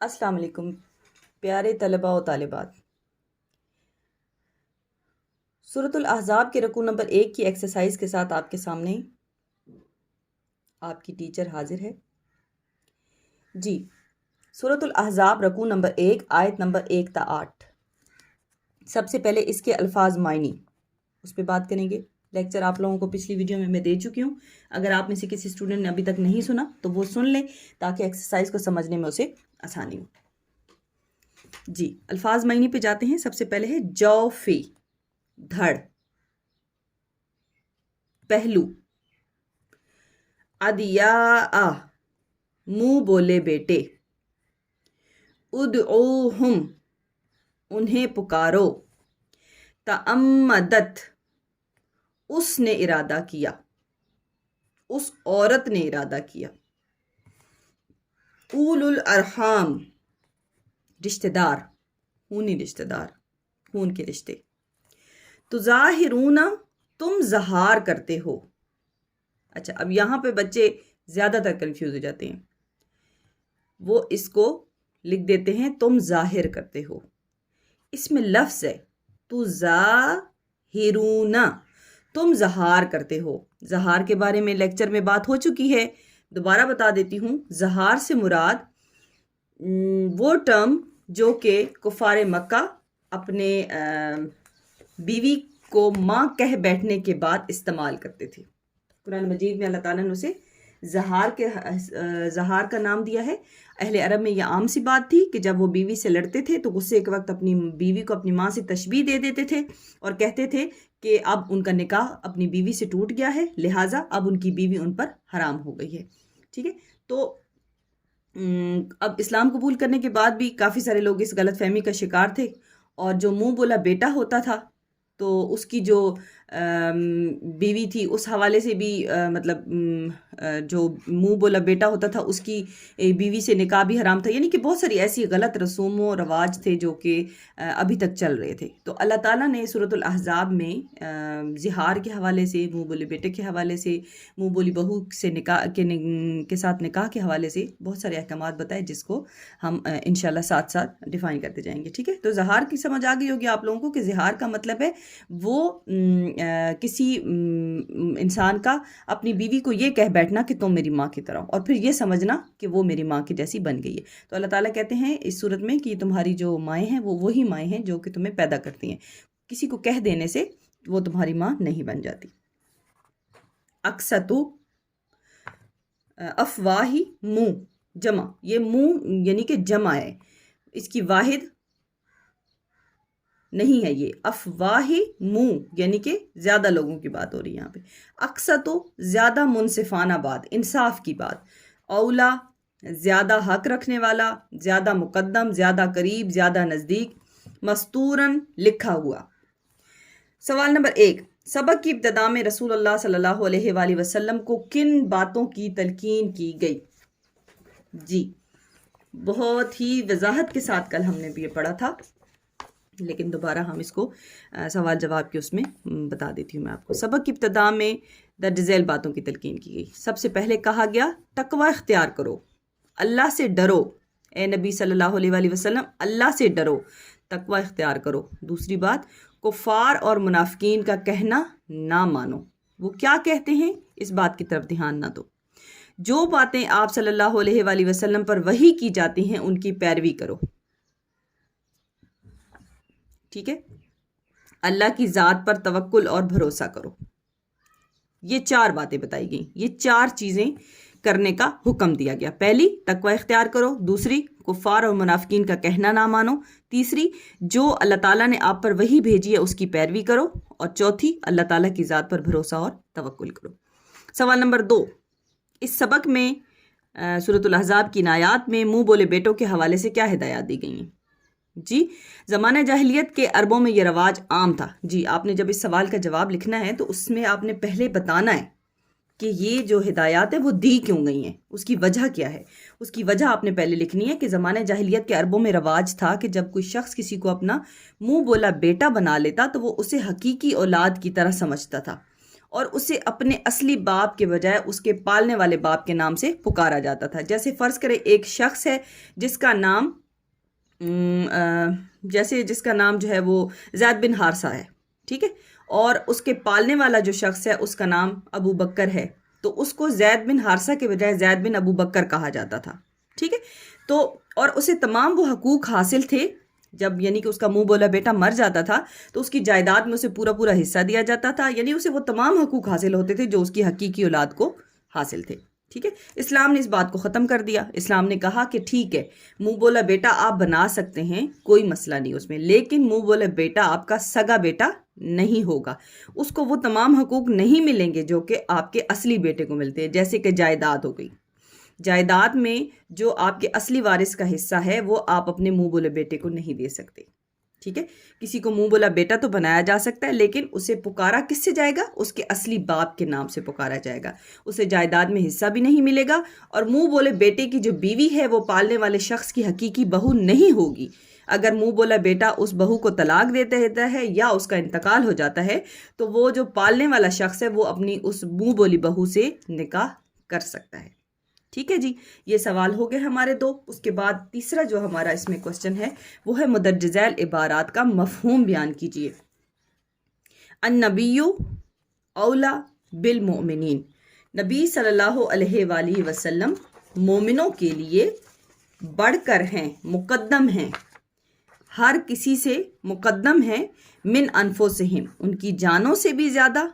السلام علیکم پیارے طلباء و طالبات۔ سورۃ الاحزاب کے رکوع نمبر 1 کی ایکسرسائز کے ساتھ آپ کے سامنے آپ کی ٹیچر حاضر ہے۔ جی، سورۃ الاحزاب رکوع نمبر 1 آیت نمبر 1 تا 8۔ سب سے پہلے اس کے الفاظ معنی اس پہ بات کریں گے۔ لیکچر آپ لوگوں کو پچھلی ویڈیو میں دے چکی ہوں، اگر آپ میں سے کسی اسٹوڈنٹ نے ابھی تک نہیں سنا تو وہ سن لیں تاکہ ایکسرسائز کو سمجھنے میں اسے آسانی ہو۔ جی، الفاظ معنی پہ جاتے ہیں۔ سب سے پہلے ہے جوفی، دھڑ، پہلو، ادیاء، منہ بولے بیٹے، ادعوہم، انہیں پکارو، تعمدت، اس نے ارادہ کیا، اس عورت نے ارادہ کیا، اول الارحام، رشتہ دار، خونی رشتہ دار، خون کے رشتے، تظاہرون، تم ظہار کرتے ہو۔ اچھا، اب یہاں پہ بچے زیادہ تر کنفیوز ہو جاتے ہیں، وہ اس کو لکھ دیتے ہیں تم ظاہر کرتے ہو، اس میں لفظ ہے تظاہرون، تم ظہار کرتے ہو۔ ظہار کے بارے میں لیکچر میں بات ہو چکی ہے، دوبارہ بتا دیتی ہوں۔ ظہار سے مراد وہ ٹرم جو کہ کفار مکہ اپنے بیوی کو ماں کہہ بیٹھنے کے بعد استعمال کرتے تھے۔ قرآن مجید میں اللہ تعالیٰ نے اسے زہار کا نام دیا ہے۔ اہل عرب میں یہ عام سی بات تھی کہ جب وہ بیوی سے لڑتے تھے تو غصے کے وقت اپنی بیوی کو اپنی ماں سے تشبیہ دے دیتے تھے اور کہتے تھے کہ اب ان کا نکاح اپنی بیوی سے ٹوٹ گیا ہے، لہٰذا اب ان کی بیوی ان پر حرام ہو گئی ہے۔ ٹھیک ہے، تو اب اسلام قبول کرنے کے بعد بھی کافی سارے لوگ اس غلط فہمی کا شکار تھے، اور جو منہ بولا بیٹا ہوتا تھا تو اس کی جو بیوی تھی اس حوالے سے بھی مطلب جو منہ بولا بیٹا ہوتا تھا اس کی بیوی سے نکاح بھی حرام تھا، یعنی کہ بہت ساری ایسی غلط رسوم و رواج تھے جو کہ ابھی تک چل رہے تھے۔ تو اللہ تعالیٰ نے سورۃ الاحزاب میں زہار کے حوالے سے، منہ بولے بیٹے کے حوالے سے، منہ بولی بہو سے نکاح کے ساتھ نکاح کے حوالے سے بہت سارے احکامات بتائے، جس کو ہم انشاءاللہ ساتھ ساتھ ڈیفائن کرتے جائیں گے۔ ٹھیک ہے، تو زہار کی سمجھ آ گئی ہوگی آپ لوگوں کو کہ زہار کا مطلب ہے وہ کسی انسان کا اپنی بیوی کو یہ کہہ بیٹھنا کہ تم میری ماں کی طرح ہو، اور پھر یہ سمجھنا کہ وہ میری ماں کی جیسی بن گئی ہے۔ تو اللہ تعالیٰ کہتے ہیں اس صورت میں کہ تمہاری جو مائیں ہیں وہ وہی مائیں ہیں جو کہ تمہیں پیدا کرتی ہیں، کسی کو کہہ دینے سے وہ تمہاری ماں نہیں بن جاتی۔ اقسطو، افواہی، منہ، جمع، یہ منہ یعنی کہ جمع ہے، اس کی واحد نہیں ہے یہ۔ افواہی، منہ یعنی کہ زیادہ لوگوں کی بات ہو رہی ہے یہاں پہ۔ اقسطو، زیادہ منصفانہ بات، انصاف کی بات۔ اولا، زیادہ حق رکھنے والا، زیادہ مقدم، زیادہ قریب، زیادہ نزدیک۔ مستورن، لکھا ہوا۔ سوال نمبر 1، سبق کی ابتدا میں رسول اللہ صلی اللہ علیہ وآلہ وسلم کو کن باتوں کی تلقین کی گئی؟ جی، بہت ہی وضاحت کے ساتھ کل ہم نے بھی یہ پڑھا تھا، لیکن دوبارہ ہم اس کو سوال جواب کے اس میں بتا دیتی ہوں میں آپ کو۔ سبق کی ابتدا میں درج ذیل باتوں کی تلقین کی گئی۔ سب سے پہلے کہا گیا تقوی اختیار کرو، اللہ سے ڈرو، اے نبی صلی اللہ علیہ وآلہ وسلم اللہ سے ڈرو، تقوی اختیار کرو۔ دوسری بات، کفار اور منافقین کا کہنا نہ مانو، وہ کیا کہتے ہیں اس بات کی طرف دھیان نہ دو۔ جو باتیں آپ صلی اللہ علیہ وآلہ وسلم پر وحی کی جاتی ہیں ان کی پیروی کرو۔ ٹھیک ہے، اللہ کی ذات پر توکل اور بھروسہ کرو۔ یہ 4 باتیں بتائی گئیں، یہ 4 چیزیں کرنے کا حکم دیا گیا۔ پہلی، تقوی اختیار کرو۔ دوسری، کفار اور منافقین کا کہنا نہ مانو۔ تیسری، جو اللہ تعالیٰ نے آپ پر وحی بھیجی ہے اس کی پیروی کرو۔ اور چوتھی، اللہ تعالیٰ کی ذات پر بھروسہ اور توکل کرو۔ سوال نمبر 2، اس سبق میں سورۃ الاحزاب کی آیات میں منہ بولے بیٹوں کے حوالے سے کیا ہدایات دی گئی ہیں؟ جی، زمانہ جاہلیت کے عربوں میں یہ رواج عام تھا۔ جی، آپ نے جب اس سوال کا جواب لکھنا ہے تو اس میں آپ نے پہلے بتانا ہے کہ یہ جو ہدایات ہیں وہ دی کیوں گئی ہیں، اس کی وجہ کیا ہے۔ اس کی وجہ آپ نے پہلے لکھنی ہے کہ زمانہ جاہلیت کے عربوں میں رواج تھا کہ جب کوئی شخص کسی کو اپنا منہ بولا بیٹا بنا لیتا تو وہ اسے حقیقی اولاد کی طرح سمجھتا تھا، اور اسے اپنے اصلی باپ کے بجائے اس کے پالنے والے باپ کے نام سے پکارا جاتا تھا۔ جیسے فرض کریں ایک شخص ہے جس کا نام جو ہے وہ زید بن حارثہ ہے، ٹھیک ہے، اور اس کے پالنے والا جو شخص ہے اس کا نام ابو بکر ہے، تو اس کو زید بن حارثہ کے بجائے زید بن ابو بکر کہا جاتا تھا، ٹھیک ہے۔ تو اور اسے تمام وہ حقوق حاصل تھے، جب یعنی کہ اس کا منہ بولا بیٹا مر جاتا تھا تو اس کی جائیداد میں اسے پورا پورا حصہ دیا جاتا تھا، یعنی اسے وہ تمام حقوق حاصل ہوتے تھے جو اس کی حقیقی اولاد کو حاصل تھے، ٹھیک ہے۔ اسلام نے اس بات کو ختم کر دیا۔ اسلام نے کہا کہ ٹھیک ہے، منہ بولا بیٹا آپ بنا سکتے ہیں، کوئی مسئلہ نہیں اس میں، لیکن منہ بولا بیٹا آپ کا سگا بیٹا نہیں ہوگا، اس کو وہ تمام حقوق نہیں ملیں گے جو کہ آپ کے اصلی بیٹے کو ملتے ہیں، جیسے کہ جائیداد ہو گئی۔ جائیداد میں جو آپ کے اصلی وارث کا حصہ ہے وہ آپ اپنے منہ بولے بیٹے کو نہیں دے سکتے، ٹھیک ہے۔ کسی کو منہ بولا بیٹا تو بنایا جا سکتا ہے، لیکن اسے پکارا کس سے جائے گا؟ اس کے اصلی باپ کے نام سے پکارا جائے گا، اسے جائیداد میں حصہ بھی نہیں ملے گا، اور منہ بولے بیٹے کی جو بیوی ہے وہ پالنے والے شخص کی حقیقی بہو نہیں ہوگی۔ اگر منہ بولا بیٹا اس بہو کو طلاق دیتا ہے یا اس کا انتقال ہو جاتا ہے تو وہ جو پالنے والا شخص ہے وہ اپنی اس منہ بولی بہو سے نکاح کر سکتا ہے، ٹھیک ہے جی۔ یہ سوال ہو گئے ہمارے دو۔ اس کے بعد تیسرا جو ہمارا اس میں کوسچن ہے وہ ہے مدرج ذیل عبارات کا مفہوم بیان کیجئے۔ النبی اولا بالمؤمنین، نبی صلی اللہ علیہ وآلہ وسلم مومنوں کے لیے بڑھ کر ہیں، مقدم ہیں، ہر کسی سے مقدم ہیں، من انفسہم، ان کی جانوں سے بھی زیادہ۔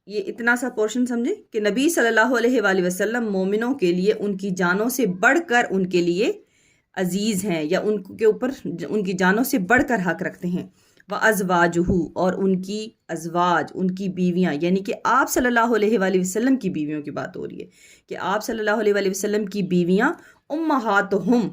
یہ اتنا سا پورشن سمجھے کہ نبی صلی اللہ علیہ وآلہ وسلم مومنوں کے لیے ان کی جانوں سے بڑھ کر ان کے لیے عزیز ہیں، یا ان کے اوپر ان کی جانوں سے بڑھ کر حق رکھتے ہیں۔ وَأَزْوَاجُهُ، اور ان کی ازواج، ان کی بیویاں، یعنی کہ آپ صلی اللہ علیہ وآلہ وسلم کی بیویوں کی بات ہو رہی ہے کہ آپ صلی اللہ علیہ وآلہ وسلم کی بیویاں امہاتہم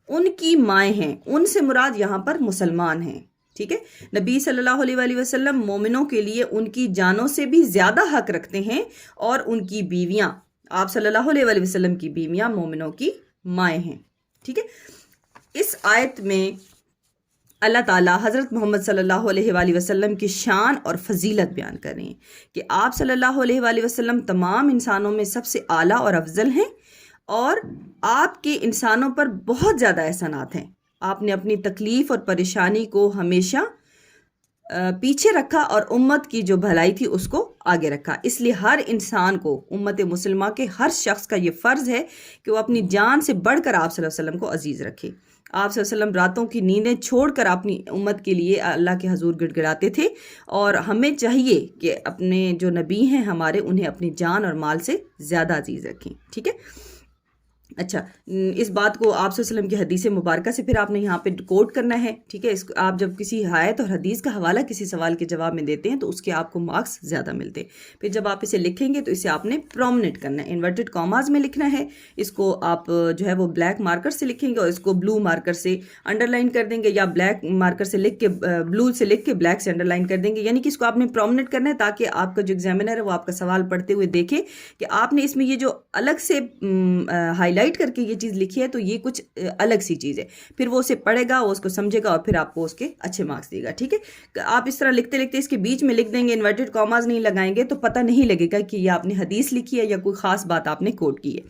ان کی مائیں ہیں، ان سے مراد یہاں پر مسلمان ہیں، ٹھیک ہے۔ نبی صلی اللہ علیہ وآلہ وسلم مومنوں کے لیے ان کی جانوں سے بھی زیادہ حق رکھتے ہیں، اور ان کی بیویاں، آپ صلی اللہ علیہ وآلہ وسلم کی بیویاں مومنوں کی مائیں ہیں، ٹھیک ہے۔ اس آیت میں اللہ تعالیٰ حضرت محمد صلی اللہ علیہ وآلہ وسلم کی شان اور فضیلت بیان کر رہے ہیں کہ آپ صلی اللہ علیہ وآلہ وسلم تمام انسانوں میں سب سے اعلیٰ اور افضل ہیں، اور آپ کے انسانوں پر بہت زیادہ احسانات ہیں۔ آپ نے اپنی تکلیف اور پریشانی کو ہمیشہ پیچھے رکھا، اور امت کی جو بھلائی تھی اس کو آگے رکھا۔ اس لیے ہر انسان کو، امت مسلمہ کے ہر شخص کا یہ فرض ہے کہ وہ اپنی جان سے بڑھ کر آپ صلی اللہ علیہ وسلم کو عزیز رکھے۔ آپ صلی اللہ علیہ وسلم راتوں کی نیندیں چھوڑ کر اپنی امت کے لیے اللہ کے حضور گڑ گڑاتے تھے، اور ہمیں چاہیے کہ اپنے جو نبی ہیں ہمارے، انہیں اپنی جان اور مال سے زیادہ عزیز رکھیں، ٹھیک ہے۔ اچھا، اس بات کو آپ صلی اللہ علیہ وسلم کی حدیث مبارکہ سے پھر آپ نے یہاں پہ کوٹ کرنا ہے، ٹھیک ہے۔ اس کو آپ جب کسی آیت اور حدیث کا حوالہ کسی سوال کے جواب میں دیتے ہیں تو اس کے آپ کو مارکس زیادہ ملتے ہیں۔ پھر جب آپ اسے لکھیں گے تو اسے آپ نے پرومنٹ کرنا ہے، انورٹڈ کاماز میں لکھنا ہے۔ اس کو آپ جو ہے وہ بلیک مارکر سے لکھیں گے، اور اس کو بلو مارکر سے انڈر لائن کر دیں گے، یا بلیک مارکر سے لکھ کے بلو سے لکھ کے بلیک سے انڈر لائن کر دیں گے، یعنی کہ اس کو آپ نے پرومنٹ کرنا ہے تاکہ آپ کا جو ایگزامینر ہے وہ آپ کا سوال پڑھتے ہوئے دیکھے کہ آپ نے اس میں یہ جو الگ سے ہائی لائٹ کر کے یہ چیز لکھی ہے تو یہ کچھ الگ سی چیز ہے، پھر وہ اسے پڑھے گا، وہ اس کو سمجھے گا، اور پھر آپ کو اس کے اچھے مارکس دے گا، ٹھیک ہے۔ آپ اس طرح لکھتے لکھتے اس کے بیچ میں لکھ دیں گے، انورٹڈ کاماز نہیں لگائیں گے تو پتہ نہیں لگے گا کہ یہ آپ نے حدیث لکھی ہے یا کوئی خاص بات آپ نے کوٹ کی ہے۔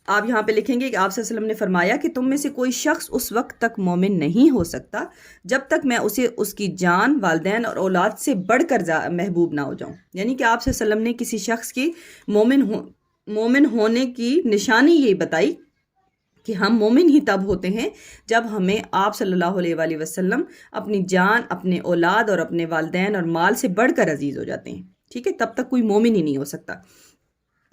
آپ یہاں پہ لکھیں گے کہ آپ صلی اللہ علیہ وسلم نے فرمایا کہ تم میں سے کوئی شخص اس وقت تک مومن نہیں ہو سکتا جب تک میں اسے اس کی جان، والدین اور اولاد سے بڑھ کر محبوب نہ ہو جاؤں، یعنی کہ آپ صلی اللہ علیہ وسلم نے کسی شخص کی مومن ہونے کی نشانی یہ بتائی کہ ہم مومن ہی تب ہوتے ہیں جب ہمیں آپ صلی اللہ علیہ وآلہ وسلم اپنی جان، اپنے اولاد اور اپنے والدین اور مال سے بڑھ کر عزیز ہو جاتے ہیں، ٹھیک ہے۔ تب تک کوئی مومن ہی نہیں ہو سکتا۔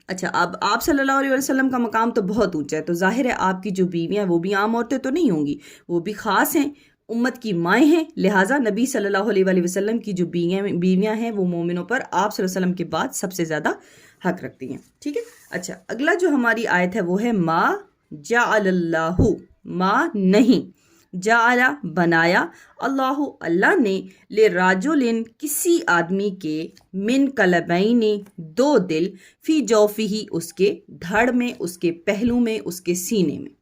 اچھا، اب آپ صلی اللہ علیہ وسلم کا مقام تو بہت اونچا ہے، تو ظاہر ہے آپ کی جو بیویاں وہ بھی عام عورتیں تو نہیں ہوں گی، وہ بھی خاص ہیں، امت کی مائیں ہیں، لہٰذا نبی صلی اللہ علیہ وآلہ وسلم کی جو بیویاں ہیں وہ مومنوں پر آپ صلی اللہ علیہ وسلم کے بعد سب سے زیادہ حق رکھتی ہیں، ٹھیک ہے۔ اچھا، اگلا جو ہماری آیت ہے وہ ہے ما جعل اللہ، ما نہیں، جعل بنایا، اللہ اللہ نے، لِرَجُلٍ کسی آدمی کے، من قلبین دو دل، فی جوفہ اس کے دھڑ میں، اس کے پہلو میں، اس کے سینے میں۔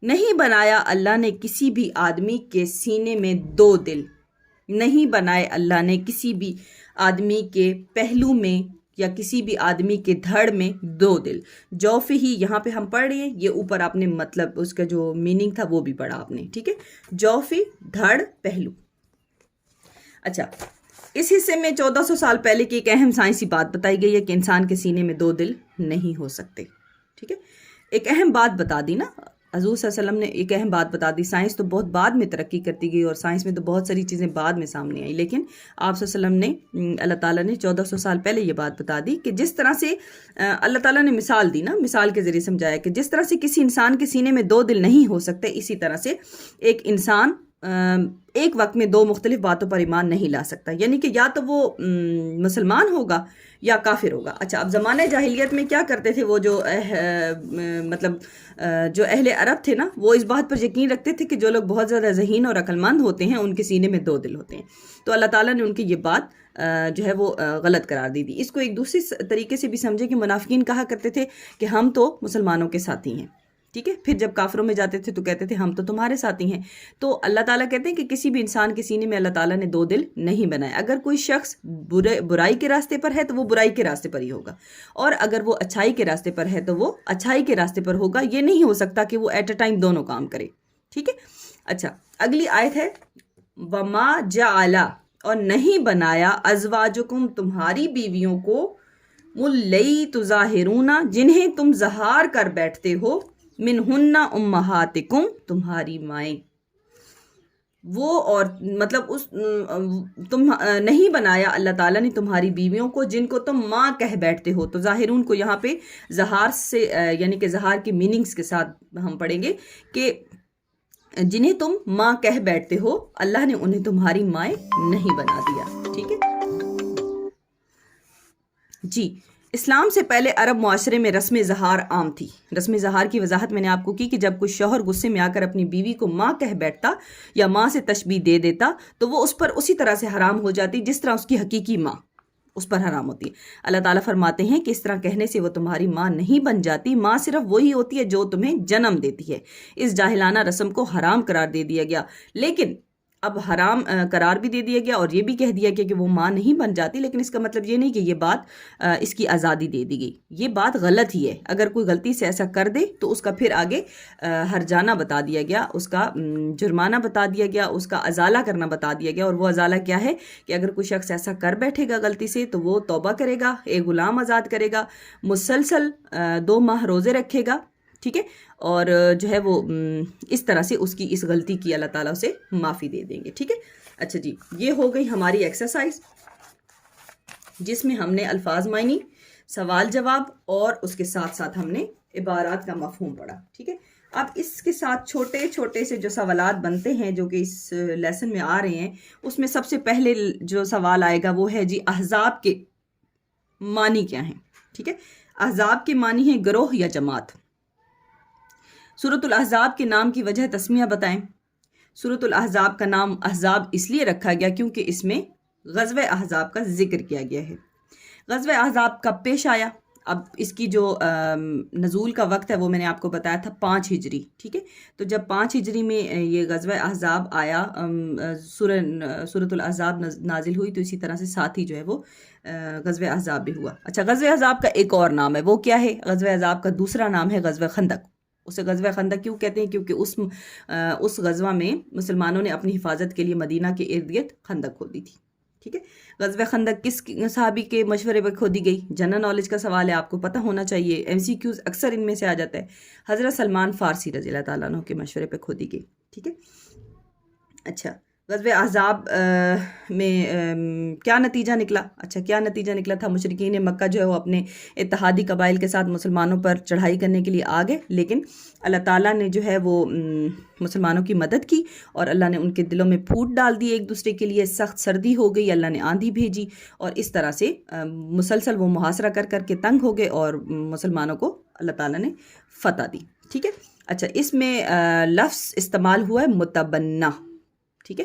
نہیں بنایا اللہ نے کسی بھی آدمی کے سینے میں دو دل، نہیں بنائے اللہ نے کسی بھی آدمی کے پہلو میں یا کسی بھی آدمی کے دھڑ میں دو دل. جوف ہی یہاں پہ ہم پڑھ رہے ہیں، یہ اوپر آپ نے مطلب اس کا جو میننگ تھا وہ بھی پڑھا آپ نے، ٹھیک ہے. جوفی دھڑ پہلو. اچھا، اس حصے میں 1400 سال پہلے کی ایک اہم سائنسی بات بتائی گئی ہے کہ انسان کے سینے میں دو دل نہیں ہو سکتے. ٹھیک ہے، ایک اہم بات بتا دی نا حضور صلی اللہ علیہ وسلم نے، ایک اہم بات بتا دی. سائنس تو بہت بعد میں ترقی کرتی گئی اور سائنس میں تو بہت ساری چیزیں بعد میں سامنے آئی، لیکن آپ صلی اللہ علیہ وسلم نے، اللہ تعالیٰ نے 1400 سال پہلے یہ بات بتا دی کہ جس طرح سے اللہ تعالیٰ نے مثال دی نا، مثال کے ذریعے سمجھایا کہ جس طرح سے کسی انسان کے سینے میں دو دل نہیں ہو سکتے، اسی طرح سے ایک انسان ایک وقت میں دو مختلف باتوں پر ایمان نہیں لا سکتا، یعنی کہ یا تو وہ مسلمان ہوگا یا کافر ہوگا. اچھا، اب زمانہ جاہلیت میں کیا کرتے تھے وہ جو مطلب جو اہل عرب تھے نا، وہ اس بات پر یقین رکھتے تھے کہ جو لوگ بہت زیادہ ذہین اور عقل مند ہوتے ہیں ان کے سینے میں دو دل ہوتے ہیں. تو اللہ تعالیٰ نے ان کی یہ بات جو ہے وہ غلط قرار دی تھی. اس کو ایک دوسرے طریقے سے بھی سمجھے کہ منافقین کہا کرتے تھے کہ ہم تو مسلمانوں کے ساتھی ہیں، ٹھیک ہے، پھر جب کافروں میں جاتے تھے تو کہتے تھے ہم تو تمہارے ساتھی ہیں. تو اللہ تعالیٰ کہتے ہیں کہ کسی بھی انسان کے سینے میں اللہ تعالیٰ نے دو دل نہیں بنائے. اگر کوئی شخص برائی کے راستے پر ہے تو وہ برائی کے راستے پر ہی ہوگا، اور اگر وہ اچھائی کے راستے پر ہے تو وہ اچھائی کے راستے پر ہوگا. یہ نہیں ہو سکتا کہ وہ ایٹ اے ٹائم دونوں کام کرے، ٹھیک ہے. اچھا، اگلی آیت ہے وما جعل، اور نہیں بنایا ازواجکم تمہاری بیویوں کو، ملی تظاہرون جنہیں تم ظہار کر بیٹھتے ہو، منہن امہاتکم تمہاری مائیں. وہ اور مطلب اس تم نہیں بنایا اللہ تعالیٰ نے تمہاری بیویوں کو جن کو تم ماں کہہ بیٹھتے ہو. تو ظاہرون کو یہاں پہ ظہار سے یعنی کہ ظہار کی میننگز کے ساتھ ہم پڑھیں گے کہ جنہیں تم ماں کہہ بیٹھتے ہو اللہ نے انہیں تمہاری مائیں نہیں بنا دیا. ٹھیک ہے جی. اسلام سے پہلے عرب معاشرے میں رسم زہار عام تھی. رسم زہار کی وضاحت میں نے آپ کو کی کہ جب کوئی شوہر غصے میں آ کر اپنی بیوی کو ماں کہہ بیٹھتا یا ماں سے تشبیہ دے دیتا تو وہ اس پر اسی طرح سے حرام ہو جاتی جس طرح اس کی حقیقی ماں اس پر حرام ہوتی ہے. اللہ تعالیٰ فرماتے ہیں کہ اس طرح کہنے سے وہ تمہاری ماں نہیں بن جاتی، ماں صرف وہی ہوتی ہے جو تمہیں جنم دیتی ہے. اس جاہلانہ رسم کو حرام قرار دے دیا گیا، لیکن اب حرام قرار بھی دے دیا گیا اور یہ بھی کہہ دیا گیا کہ وہ ماں نہیں بن جاتی، لیکن اس کا مطلب یہ نہیں کہ یہ بات اس کی آزادی دے دی گئی. یہ بات غلط ہی ہے. اگر کوئی غلطی سے ایسا کر دے تو اس کا پھر آگے ہرجانہ بتا دیا گیا، اس کا جرمانہ بتا دیا گیا، اس کا ازالہ کرنا بتا دیا گیا. اور وہ ازالہ کیا ہے کہ اگر کوئی شخص ایسا کر بیٹھے گا غلطی سے تو وہ توبہ کرے گا، ایک غلام آزاد کرے گا، مسلسل 2 ماہ روزے رکھے گا، ٹھیک ہے، اور جو ہے وہ اس طرح سے اس کی اس غلطی کی اللہ تعالیٰ اسے معافی دے دیں گے. ٹھیک ہے. اچھا جی، یہ ہو گئی ہماری ایکسرسائز جس میں ہم نے الفاظ معنی، سوال جواب اور اس کے ساتھ ساتھ ہم نے عبارات کا مفہوم پڑھا. ٹھیک ہے. اب اس کے ساتھ چھوٹے چھوٹے سے جو سوالات بنتے ہیں جو کہ اس لیسن میں آ رہے ہیں، اس میں سب سے پہلے جو سوال آئے گا وہ ہے جی احزاب کے معنی کیا ہیں. ٹھیک ہے. احزاب کے معنی ہیں گروہ یا جماعت. سورۃ الاحزاب کے نام کی وجہ تسمیہ بتائیں. سورۃ الاحزاب کا نام احزاب اس لیے رکھا گیا کیونکہ اس میں غزوہ احزاب کا ذکر کیا گیا ہے. غزوہ احزاب کب پیش آیا؟ اب اس کی جو نزول کا وقت ہے وہ میں نے آپ کو بتایا تھا 5 ہجری. ٹھیک ہے. تو جب 5 ہجری میں یہ غزوہ احزاب آیا، سورۃ الاحزاب نازل ہوئی، تو اسی طرح سے ساتھ ہی جو ہے وہ غزوہ احزاب بھی ہوا. اچھا، غزوہ احزاب کا ایک اور نام ہے، وہ کیا ہے؟ غزوہ احزاب کا دوسرا نام ہے غزوہ خندق. اسے غزوہ خندق کیوں کہتے ہیں؟ کیونکہ اس غزوہ میں مسلمانوں نے اپنی حفاظت کے لیے مدینہ کے ارد گرد خندق کھودی تھی. ٹھیک ہے. غزوہ خندق کس صحابی کے مشورے پر کھودی گئی؟ جنرل نالج کا سوال ہے، آپ کو پتہ ہونا چاہیے، MCQs اکثر ان میں سے آ جاتا ہے. حضرت سلمان فارسی رضی اللہ تعالیٰ عنہ کے مشورے پہ کھودی گئی. ٹھیک ہے. اچھا، غزوہ احزاب میں کیا نتیجہ نکلا؟ اچھا، کیا نتیجہ نکلا تھا؟ مشرکین مکہ جو ہے وہ اپنے اتحادی قبائل کے ساتھ مسلمانوں پر چڑھائی کرنے کے لیے آ گئے، لیکن اللہ تعالیٰ نے جو ہے وہ مسلمانوں کی مدد کی اور اللہ نے ان کے دلوں میں پھوٹ ڈال دی ایک دوسرے کے لیے. سخت سردی ہو گئی، اللہ نے آندھی بھیجی اور اس طرح سے مسلسل وہ محاصرہ کر کر کے تنگ ہو گئے اور مسلمانوں کو اللہ تعالیٰ نے فتح دی. ٹھیک ہے. اچھا، اس میں لفظ استعمال ہوا ہے متبنہ. ٹھیک ہے.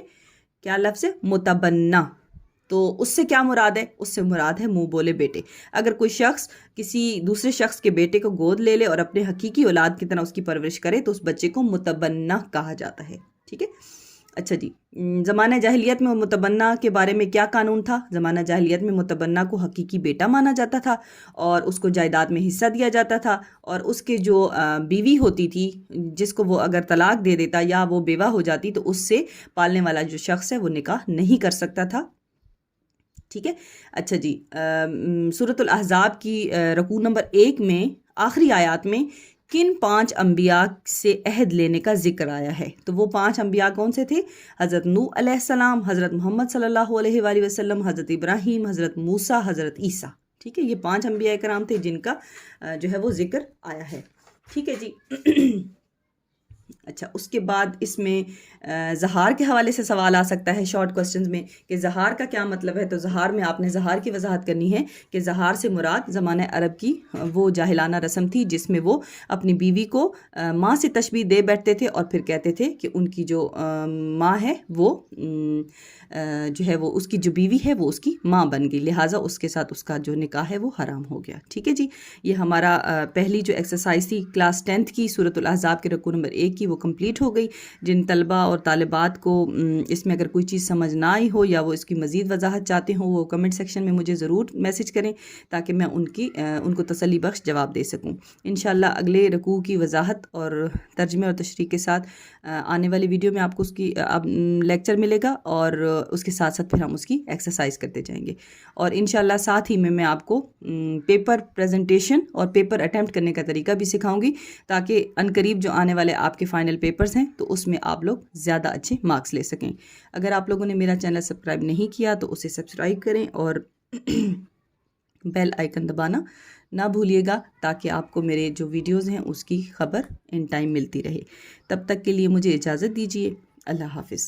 کیا لفظ ہے؟ متبنہ. تو اس سے کیا مراد ہے؟ اس سے مراد ہے منہ بولے بیٹے. اگر کوئی شخص کسی دوسرے شخص کے بیٹے کو گود لے لے اور اپنے حقیقی اولاد کی طرح اس کی پرورش کرے تو اس بچے کو متبنہ کہا جاتا ہے. ٹھیک ہے. اچھا جی، زمانہ جاہلیت میں متبنہ کے بارے میں کیا قانون تھا؟ زمانہ جاہلیت میں متبنہ کو حقیقی بیٹا مانا جاتا تھا اور اس کو جائیداد میں حصہ دیا جاتا تھا، اور اس کے جو بیوی ہوتی تھی جس کو وہ اگر طلاق دے دیتا یا وہ بیوہ ہو جاتی تو اس سے پالنے والا جو شخص ہے وہ نکاح نہیں کر سکتا تھا، ٹھیک ہے۔ اچھا جی، سورۃ الاحزاب کی رکوع نمبر 1 میں آخری آیات میں کن 5 انبیاء سے عہد لینے کا ذکر آیا ہے؟ تو وہ 5 انبیاء کون سے تھے؟ حضرت نوح علیہ السلام، حضرت محمد صلی اللہ علیہ وآلہ وسلم، حضرت ابراہیم، حضرت موسیٰ، حضرت عیسیٰ، ٹھیک ہے۔ یہ 5 انبیاء کرام تھے جن کا جو ہے وہ ذکر آیا ہے، ٹھیک ہے جی۔ اچھا، اس کے بعد اس میں زہار کے حوالے سے سوال آ سکتا ہے شارٹ کوسچنز میں کہ زہار کا کیا مطلب ہے؟ تو زہار میں آپ نے زہار کی وضاحت کرنی ہے کہ زہار سے مراد زمانہ عرب کی وہ جاہلانہ رسم تھی جس میں وہ اپنی بیوی کو ماں سے تشبیہ دے بیٹھتے تھے اور پھر کہتے تھے کہ ان کی جو ماں ہے وہ جو ہے وہ اس کی جو بیوی ہے وہ اس کی ماں بن گئی، لہٰذا اس کے ساتھ اس کا جو نکاح ہے وہ حرام ہو گیا، ٹھیک ہے جی۔ یہ ہمارا پہلی جو ایکسرسائز تھی کلاس 10th کی سورۃ الاحزاب کے رکوع نمبر 1 کی وہ کمپلیٹ ہو گئی۔ جن طلبہ اور طالبات کو اس میں اگر کوئی چیز سمجھ نہ آئی ہو یا وہ اس کی مزید وضاحت چاہتے ہوں وہ کمنٹ سیکشن میں مجھے ضرور میسج کریں تاکہ میں ان کو تسلی بخش جواب دے سکوں۔ انشاءاللہ اگلے رکوع کی وضاحت اور ترجمے اور تشریح کے ساتھ آنے والی ویڈیو میں آپ کو اس کی لیکچر ملے گا اور اس کے ساتھ ساتھ پھر ہم اس کی ایکسرسائز کرتے جائیں گے، اور انشاءاللہ ساتھ ہی میں آپ کو پیپر پریزنٹیشن اور پیپر اٹیمپٹ کرنے کا طریقہ بھی سکھاؤں گی تاکہ عنقریب جو آنے والے آپ کے فائنل پیپرز ہیں تو اس میں آپ لوگ زیادہ اچھے مارکس لے سکیں۔ اگر آپ لوگوں نے میرا چینل سبسکرائب نہیں کیا تو اسے سبسکرائب کریں اور بیل آئیکن دبانا نہ بھولیے گا تاکہ آپ کو میرے جو ویڈیوز ہیں اس کی خبر ان ٹائم ملتی رہے۔ تب تک کے لیے مجھے اجازت دیجیے، اللہ حافظ۔